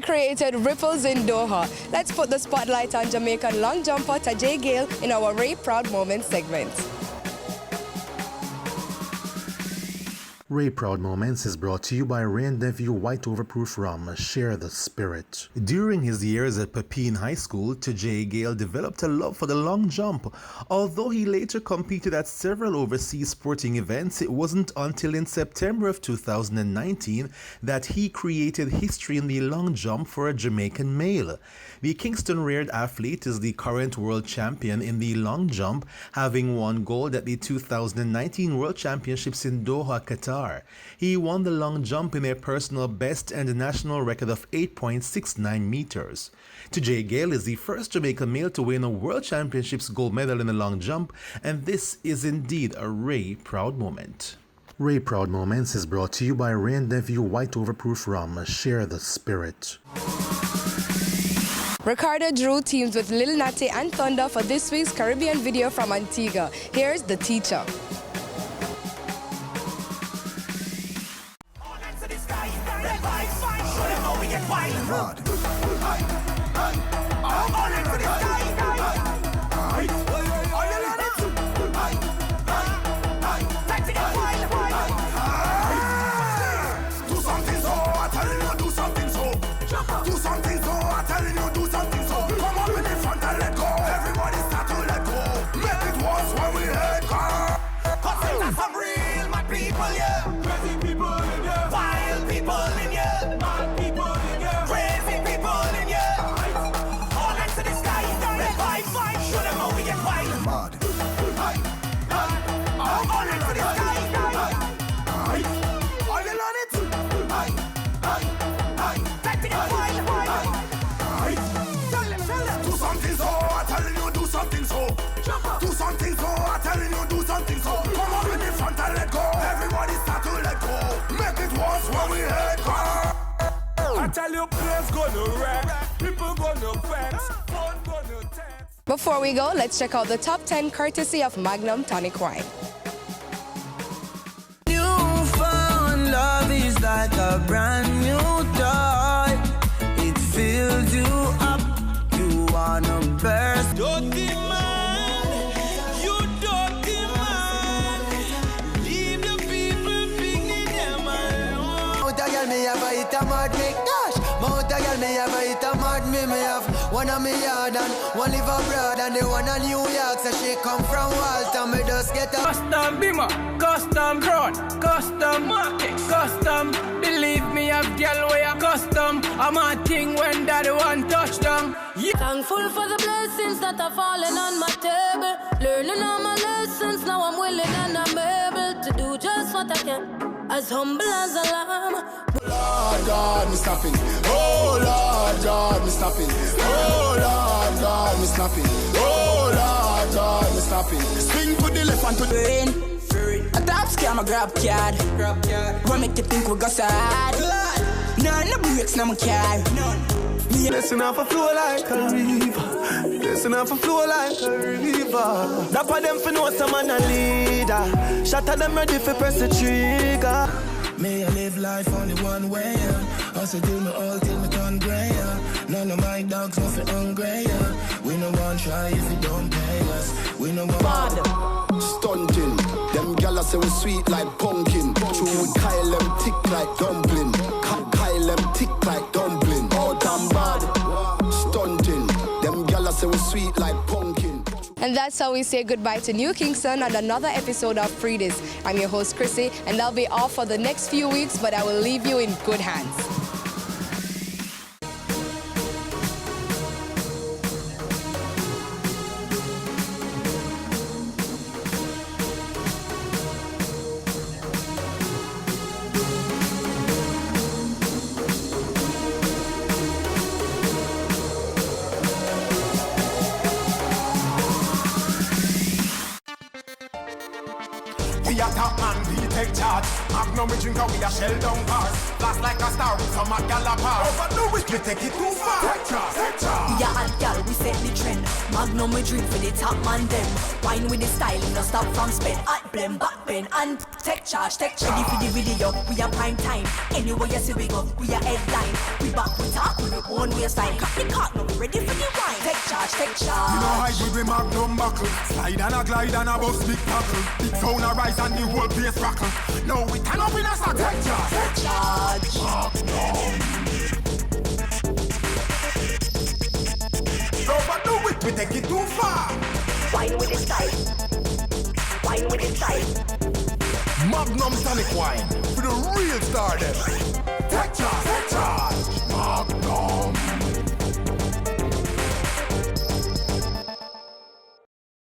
he created ripples in Doha. Let's put the spotlight on Jamaican long jumper Tajay Gayle in our Wray Proud Moments segment. Wray Proud Moments is brought to you by Rain Nephew White Overproof Rum. Share the spirit. During his years at Pepin High School, Tajay Gayle developed a love for the long jump. Although he later competed at several overseas sporting events, it wasn't until in September of 2019 that he created history in the long jump for a Jamaican male. The Kingston-reared athlete is the current world champion in the long jump, having won gold at the 2019 World Championships in Doha, Qatar. He won the long jump in a personal best and a national record of 8.69 meters. Tajay Gayle is the first Jamaican male to win a World Championships gold medal in the long jump, and this is indeed a Wray Proud moment. Wray Proud Moments is brought to you by Rain Nephew White Overproof Rum. Share the spirit. Ricardo Drue teams with Lil Natty and Thunda for this week's Caribbean video from Antigua. Here's The Teacher. Before we go, let's check out the top 10 courtesy of Magnum Tonic Wine. Newfound love is like a brand new toy. It fills you up, you wanna burst. Dirty man, you dirty man. Leave the people picking them alone. Mount a girl me have a hit a mad me, gosh. Mount a girl me have a hit a mad me have. One on me yard and one live abroad and the one on New York, so she come from Walter, me just get a custom beamer, custom crown, custom market, custom. Believe me, I've girl way a custom. I'm a thing when that one touchdown. Yeah. Thankful for the blessings that are falling on my table. Learning all my lessons, now I'm willing and I'm able to do just what I can. As humble as a lamb. Lord God, me snapping. Oh Lord God, me snapping. Oh Lord God, me snapping. Oh Lord God, me snapping. Swing to the left and to the end. A top scam, a grab card. What make you think we got sad? None of breaks, no car. Listen off a flow like a river. Listen off a flow like a river. Dapper them for know some man a leader. Shatter them ready for press the trigger. May I live life only one way. Also till me all till me turn grey. None of my dogs nothing hungry. We no one try if you don't pay us. We no one stunting. Them gala say we sweet like pumpkin. True with Kyle them tick like dumpling. Kyle them tick like dumpling. Oh damn bad. Stunting. Them gala say we sweet like pumpkin. And that's how we say goodbye to New Kingston and another episode of Pree Dis. I'm your host, Chrissy, and I'll be off for the next few weeks, but I will leave you in good hands. We are top man, we take charge. Magnum we drink and we a shell down cars. Blast like a star with some a gal apart. Overdo it, we take it too far. Take charge, take charge. We a hot gal, we set the trend. Magnum we drink for the top man them. Wine with the style, no stop from spend. Hot blend, back bend, and take charge, take charge. Ready for the video, we a prime time. Anywhere you see we go, we a headline. We back, we talk, we own waistline. Cut the cut, now we ready for the wine. Take charge, take charge. You know how we with Magnum buckle. Slide and a glide and a bust big tackle. Big sound a rise and the whole place rockle. Now we turn up in a sack. Take charge, take charge. Overdo it, we take it too far. Wine with the style. Wine with the style. Magnum tonic wine for the real star then. Take charge.